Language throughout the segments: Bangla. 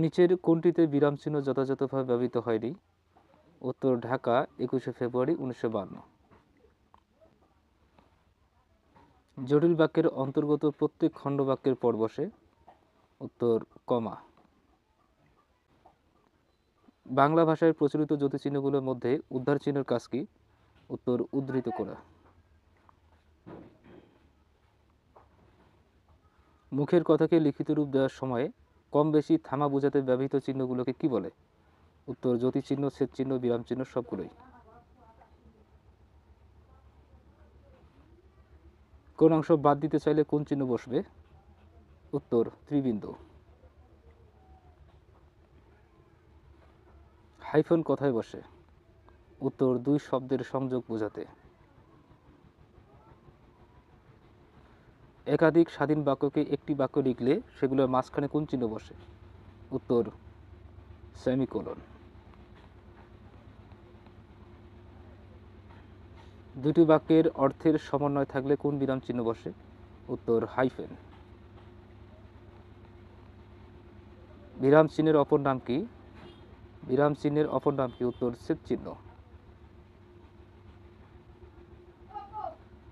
নিচের কোনটিতে বিরাম চিহ্ন যথাযথভাবে ব্যবহৃত হয়নি? উত্তর ঢাকা 21শে ফেব্রুয়ারি 1952। জটিল বাক্যের অন্তর্গত প্রত্যেক খণ্ড বাক্যের পর বসে? উত্তর কমা। বাংলা ভাষায় প্রচলিত জ্যোতিচিহ্নগুলোর মধ্যে উদ্ধার চিহ্নের কাজ কি? উত্তর উদ্ধৃত করা। মুখের কথাকে লিখিত রূপ দেওয়ার সময়ে কম বেশি থামা বোঝাতে ব্যবহৃত চিহ্নগুলোকে কি বলে? উত্তর জ্যোতিচিহ্ন, ছেদ চিহ্ন, বিরাম চিহ্ন, সবগুলোই। কোন অংশ বাদ দিতে চাইলে কোন চিহ্ন বসবে? উত্তর ত্রিবিন্দু। হাইফন কোথায় বসে? উত্তর দুই শব্দের সংযোগ বোঝাতে। একাধিক স্বাধীন বাক্যকে একটি বাক্য লিখলে সেগুলোর মাঝখানে কোন চিহ্ন বসে? উত্তর সেমিকোলন। দুটি বাক্যের অর্থের সমন্বয় থাকলে কোন বিরাম চিহ্ন বসে? উত্তর হাইফেন। বিরাম চিহ্নের অপর নাম কি? বিরাম চিহ্নের অপর নাম কি? উত্তর ছেদ চিহ্ন।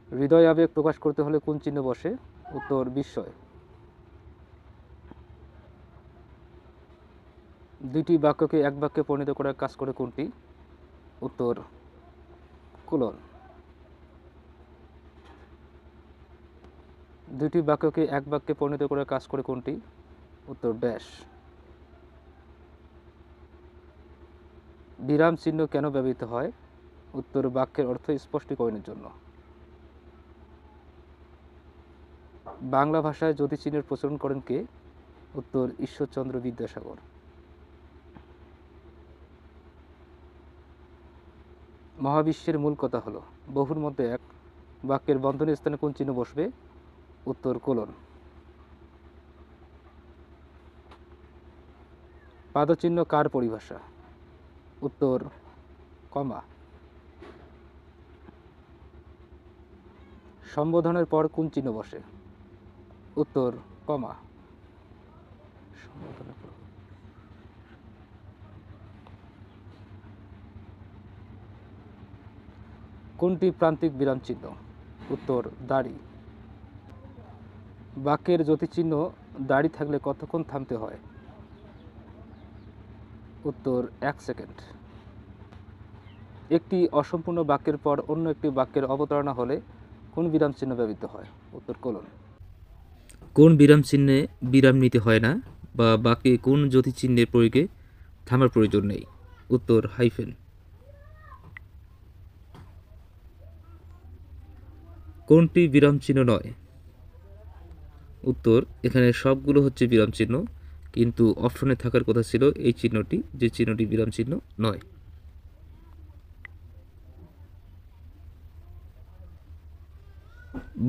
হৃদয় আবেগ প্রকাশ করতে হলে কোন চিহ্ন বসে? উত্তর বিস্ময়। দুইটি বাক্যকে এক বাক্যে পরিণত করার কাজ করে কোনটি? উত্তর কোলন। দুইটি বাক্যকে এক বাক্যে পরিণত করার কাজ করে কোনটি? উত্তর ড্যাশ। বিরাম চিহ্ন কেন ব্যবহৃত হয়? উত্তর বাক্যের অর্থ স্পষ্টীকরণের জন্য। বাংলা ভাষায় জ্যোতিচিহ্নের প্রচলন করেন কে? উত্তর ঈশ্বরচন্দ্র বিদ্যাসাগর। মহাবিশ্বের মূল কথা হলো বহুর মধ্যে এক। বাক্যের বন্ধনী স্থানে কোন চিহ্ন বসবে? উত্তর কোলন। পাদচিহ্ন কার পরিভাষা? উত্তর কমা। সম্বোধনের পর কোন চিহ্ন বসে? উত্তর কমা। কোনটি প্রান্তিক বিরাম চিহ্ন? উত্তর দাড়ি। বাক্যের জ্যোতিচিহ্ন দাড়ি থাকলে কতক্ষণ থামতে হয়? উত্তর 1 সেকেন্ড। একটি অসম্পূর্ণ বাক্যের পর অন্য একটি বাক্যের অবতারণা হলে কোন বিরাম চিহ্ন ব্যবহৃত হয়? উত্তর কোলন। কোন বিরাম চিহ্নে বিরাম নিতে হয় না বা বাক্যে কোন জ্যোতিচিহ্নের প্রয়োগে থামার প্রয়োজন নেই? উত্তর হাইফেন। কোনটি বিরাম চিহ্ন নয়? উত্তর এখানে সবগুলো হচ্ছে বিরাম চিহ্ন, কিন্তু অপশনে থাকার কথা ছিল এই চিহ্নটি, যে চিহ্নটি বিরাম চিহ্ন নয়।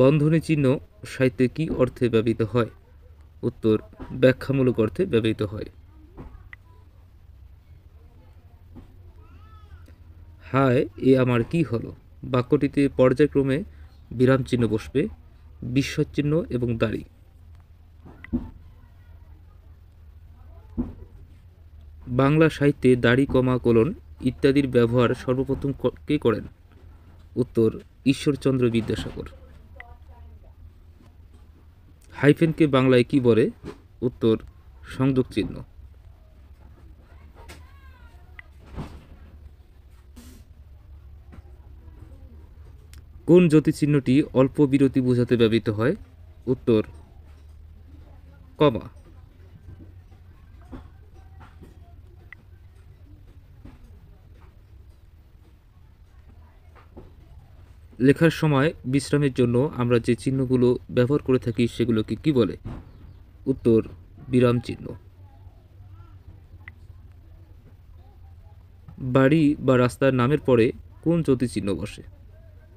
বন্ধনী চিহ্ন সাহিত্যে কি অর্থে ব্যবহৃত হয়? উত্তর ব্যাখ্যামূলক অর্থে ব্যবহৃত হয়। হায় এ আমার কি হলো বাক্যটিতে পর্যায়ক্রমে বিরাম চিহ্ন বসবে, বিস্ময় চিহ্ন এবং দাড়ি। বাংলা সাহিত্যে দাড়ি, কমা, কোলন ইত্যাদির ব্যবহার সর্বপ্রথম কে করেন? উত্তর ঈশ্বরচন্দ্র বিদ্যাসাগর। হাইফেনকে বাংলায় কি বলে? উত্তর সংযোগ চিহ্ন। কোন জ্যোতিচিহ্নটি অল্প বিরতি বোঝাতে ব্যবহৃত হয়? উত্তর কমা। লেখার সময় বিশ্রামের জন্য আমরা যে চিহ্নগুলো ব্যবহার করে থাকি সেগুলোকে কি বলে? উত্তর বিরাম চিহ্ন। বাড়ি বা রাস্তার নামের পরে কোন জ্যোতিচিহ্ন বসে?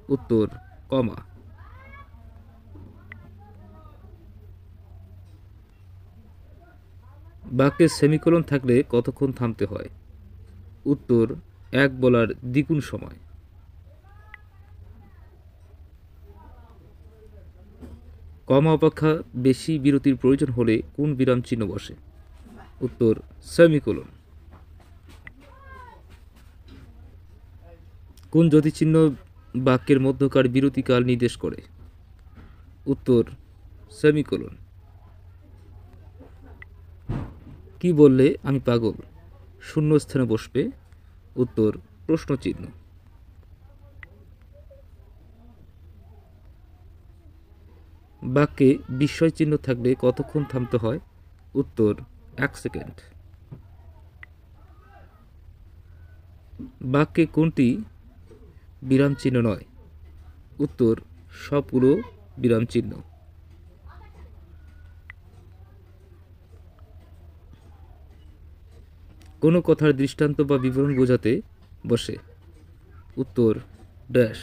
উত্তর কমা। বাক্যে সেমিকোলন থাকলে কতক্ষণ থামতে হয়? উত্তর এক বলার দ্বিগুণ সময়। কমা অপেক্ষা বেশি বিরতির প্রয়োজন হলে কোন বিরাম চিহ্ন বসে? উত্তর সেমিকোলন। কোন যতিচিহ্ন বাক্যের মধ্যকার বিরতিকাল নির্দেশ করে? উত্তর সেমিকোলন। কি বললে আমি পাগল শূন্য স্থানে বসবে? উত্তর প্রশ্নচিহ্ন। বাক্যে বিস্ময় চিহ্ন থাকলে কতক্ষণ থামতে হয়? উত্তর 1 সেকেন্ড। বাক্যে কোনটি বিরাম চিহ্ন নয়? উত্তর সবগুলো বিরাম চিহ্ন। কোনো কথার দৃষ্টান্ত বা বিবরণ বোঝাতে বসে? উত্তর ড্যাশ।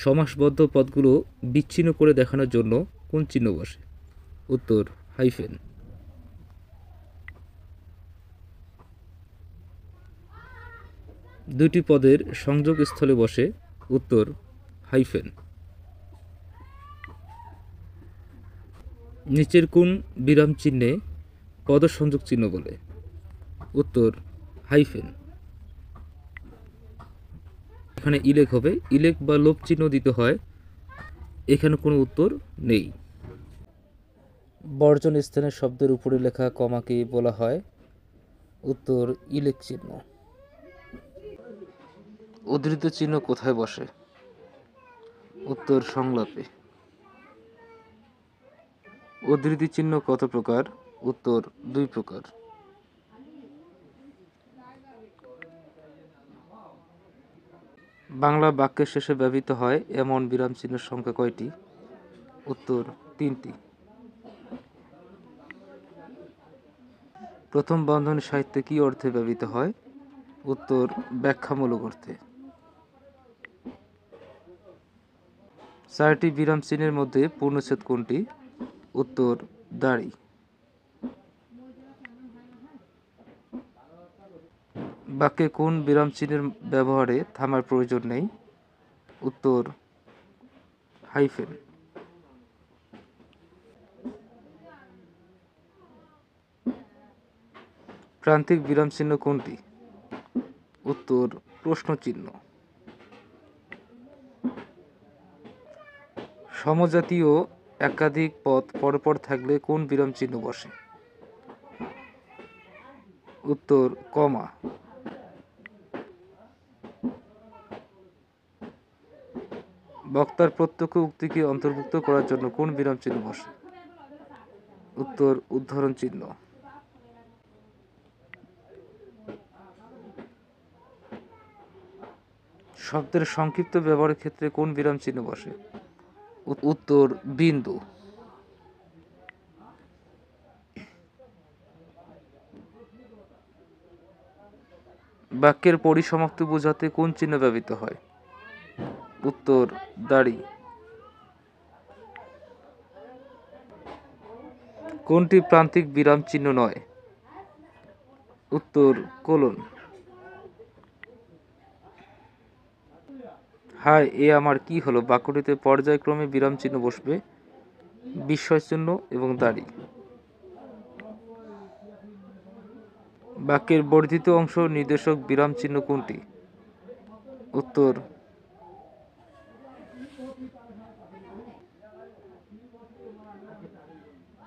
সমাসবদ্ধ পদগুলো বিচ্ছিন্ন করে দেখানোর জন্য কোন চিহ্ন বসে? উত্তর হাইফেন। দুটি পদের সংযোগ স্থলে বসে? উত্তর হাইফেন। নিচের কোন বিরাম চিহ্নে পদসংযোগ চিহ্ন বলে? উত্তর হাইফেন। এখানে ইলেক হবে, ইলেক বা লোপ চিহ্ন দিতে হয়, এখানে কোনো উত্তর নেই। বর্জন স্থানের শব্দের উপরে লেখা কমাকে বলা হয়? উত্তর ইলেক চিহ্ন। উদ্ধৃত চিহ্ন কোথায় বসে? উত্তর সংলাপে। উদ্ধৃতি চিহ্ন কত প্রকার? উত্তর 2 প্রকার। বাংলা বাক্যের শেষে ব্যবহৃত হয় এমন বিরাম চিহ্নের সংখ্যা কয়টি? উত্তর 3টি। প্রথম বন্ধনী সাহিত্যে কি অর্থে ব্যবহৃত হয়? উত্তর ব্যাখ্যামূলক অর্থে। 4টি বিরাম চিহ্নের মধ্যে পূর্ণচ্ছেদ কোনটি? উত্তর দাড়ি। বাক্যে কোন বিরাম চিহ্নের ব্যবহারে থামার প্রয়োজন নেই? উত্তর হাইফেন। প্রান্তিক বিরাম চিহ্ন কোনটি? উত্তর প্রশ্ন চিহ্ন। সমজাতীয় একাধিক পদ পরপর থাকলে কোন বিরাম চিহ্ন বসে? উত্তর কমা। বক্তার প্রত্যক্ষ উক্তিকে অন্তর্ভুক্ত করার জন্য কোন বিরাম চিহ্ন বসে? উত্তর উদ্ধরণ চিহ্ন। শব্দের সংক্ষিপ্ত ব্যবহারের ক্ষেত্রে কোন বিরাম চিহ্ন বসে? উত্তর বিন্দু। বাক্যের পরিসমাপ্তি বোঝাতে কোন চিহ্ন ব্যবহৃত হয়? উত্তর দাড়ি। কোনটি প্রান্তিক বিরাম চিহ্ন নয়? উত্তর কোলন। হায় এ আমার কি হলো বাক্যটিতে পর্যায়ক্রমে বিরাম চিহ্ন বসবে? বিস্ময় চিহ্ন এবং দাড়ি। বাক্যের বর্ধিত অংশ নির্দেশক বিরাম চিহ্ন কোনটি? উত্তর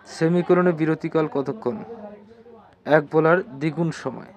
সেমিকোলনের বিরতিকাল কতক্ষণ? 1 বলার দ্বিগুণ সময়।